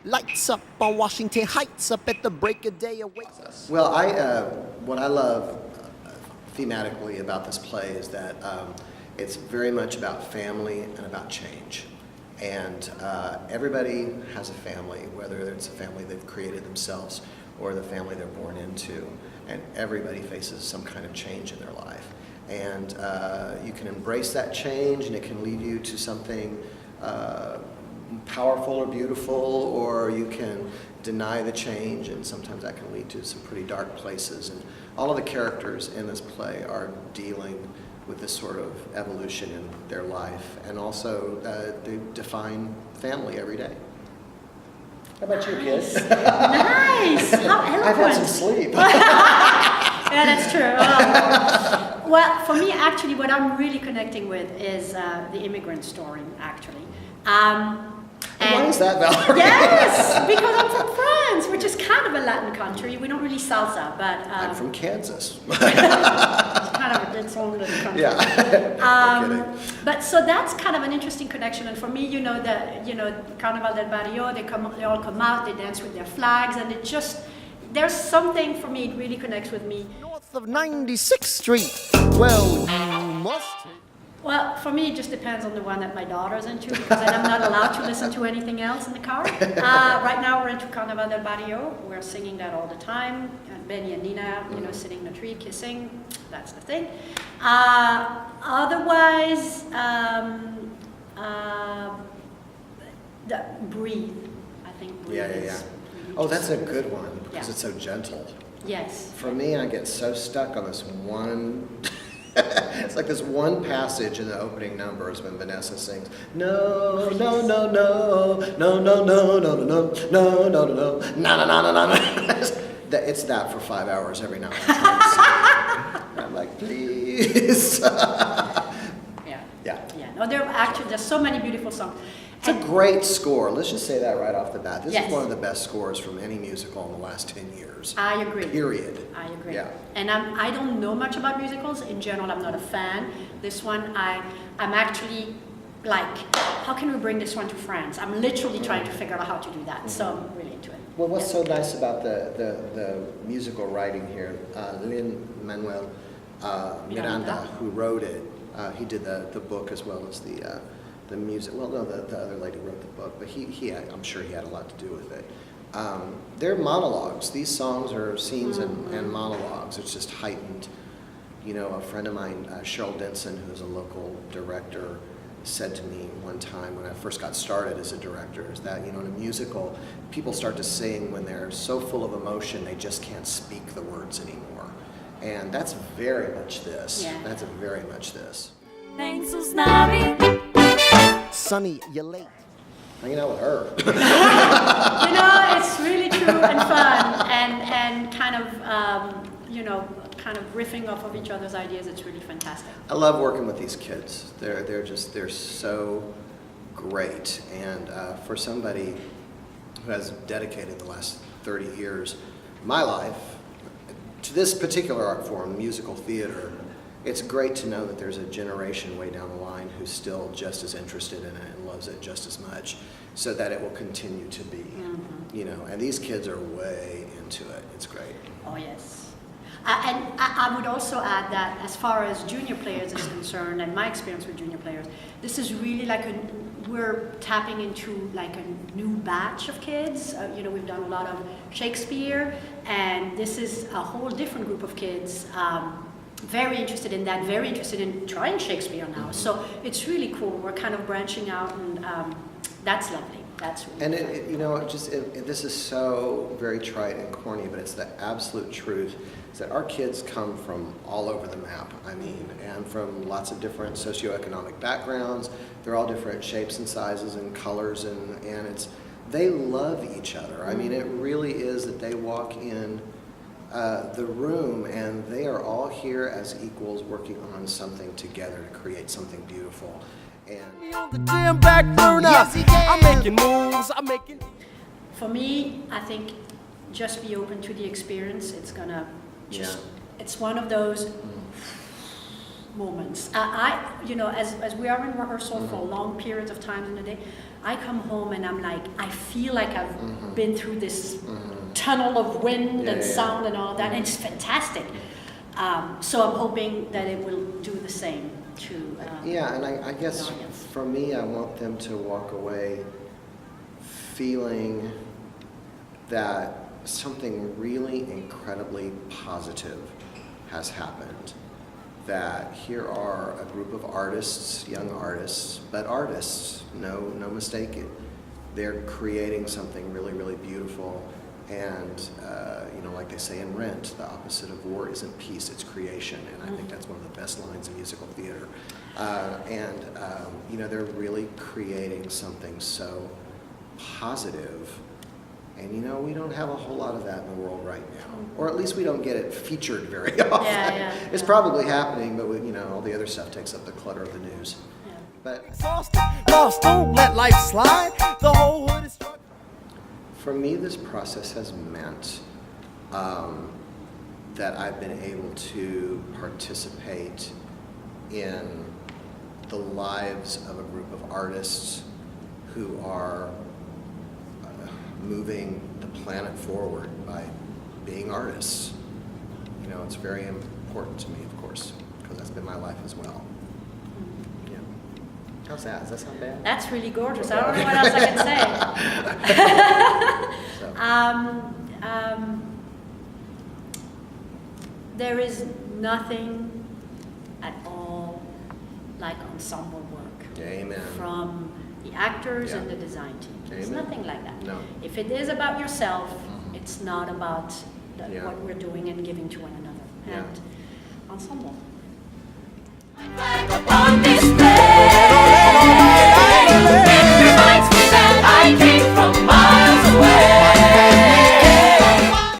Lights up on Washington Heights, up at the break of day awaits us. Well, what I love thematically about this play is that it's very much about family and about change. And everybody has a family, whether it's a family they've created themselves or the family they're born into. And everybody faces some kind of change in their life. And you can embrace that change, and it can lead you to something powerful or beautiful, or you can deny the change, and sometimes that can lead to some pretty dark places. And all of the characters in this play are dealing with this sort of evolution in their life, and also they define family every day. How about you, kids? Nice! How eloquent! I've had some sleep. Yeah, that's true. Well, for me, actually, what I'm really connecting with is the immigrant story, actually. Why is that, Valerie? Yes, because I'm from France, which is kind of a Latin country. We don't really salsa, but... I'm from Kansas. It's kind of its own little country. Yeah. But so that's kind of an interesting connection. And for me, Carnaval del Barrio, they all come out, they dance with their flags, and it just... There's something, for me, it really connects with me. North of 96th Street. Well, you must. Well, for me, it just depends on the one that my daughter's into, because I'm not allowed to listen to anything else in the car. Right now, we're into Carnaval del Barrio. We're singing that all the time. And Benny and Nina, sitting in a tree, kissing. That's the thing. Otherwise, Breathe. I think Breathe Yeah. is Oh, that's a good one, because Yeah. it's so gentle. Yes. For me, I get so stuck on this one. It's like this one passage in the opening numbers when Vanessa sings, no, no, no, no, no, no, no, no, no, no, no, no, no, no, no, no, no. It's that for 5 hours every now and then. I'm like, please. Yeah. No, there's so many beautiful songs. It's a great score. Let's just say that right off the bat. This Yes. is one of the best scores from any musical in the last 10 years. I agree. Period. I agree. Yeah. And I don't know much about musicals. In general, I'm not a fan. This one, I'm actually like, how can we bring this one to France? I'm literally trying to figure out how to do that. So I'm really into it. Well, what's so nice about the musical writing here, Lin-Manuel Miranda, who wrote it, he did the book as well as the music. Well, no, the other lady wrote the book, but I'm sure he had a lot to do with it. They're monologues. These songs are scenes and monologues. It's just heightened. A friend of mine, Cheryl Denson, who's a local director, said to me one time when I first got started as a director, is that, in a musical, people start to sing when they're so full of emotion they just can't speak the words anymore. And that's very much this. Yeah. That's very much this. Sonny, you're late. Hanging out with her. It's really true and fun, and kind of riffing off of each other's ideas. It's really fantastic. I love working with these kids. They're so great. And for somebody who has dedicated the last 30 years of my life to this particular art form, musical theater, it's great to know that there's a generation way down the line who's still just as interested in it and loves it just as much, so that it will continue to be. And these kids are way into it. It's great. Oh, yes. And I would also add that as far as junior players is concerned, and my experience with junior players, this is really we're tapping into like a new batch of kids. We've done a lot of Shakespeare, and this is a whole different group of kids. Very interested in that, very interested in trying Shakespeare now. So it's really cool. We're kind of branching out, and that's lovely. That's really and this is so very trite and corny, but it's the absolute truth, is that our kids come from all over the map, and from lots of different socioeconomic backgrounds. They're all different shapes and sizes and colors, and they love each other. It really is that they walk in the room and they are all here as equals, working on something together to create something beautiful. And On the jam back burner. I'm making moves. I'm making. For me, I think just be open to the experience. It's gonna just, it's one of those, moments. As we are in rehearsal for long periods of time in the day, I come home and I'm like, I feel like I've been through this tunnel of wind and sound and all that, and it's fantastic. So I'm hoping that it will do the same to and I guess the audience. for me, I want them to walk away feeling that something really incredibly positive has happened. That here are a group of artists, young artists, but artists, no mistake it. They're creating something really, really beautiful. And, like they say in Rent, the opposite of war isn't peace, it's creation. And I think that's one of the best lines in musical theater. They're really creating something so positive. And we don't have a whole lot of that in the world right now. Or at least we don't get it featured very often. It's probably happening, but all the other stuff takes up the clutter of the news. Yeah. But Lost, don't let life slide. The whole hood is struck. for me, this process has meant that I've been able to participate in the lives of a group of artists who are moving the planet forward by being artists. It's very important to me, of course, because that's been my life as well. Yeah. How's that? Does that sound bad? That's really gorgeous. I don't know what else I can say. So. There is nothing at all like ensemble work. Amen. From the actors and Yeah. the design team. It's Amen. nothing like that. No. If it is about yourself, it's not about Yeah. what we're doing and giving to one another. Yeah. And ensemble. Like a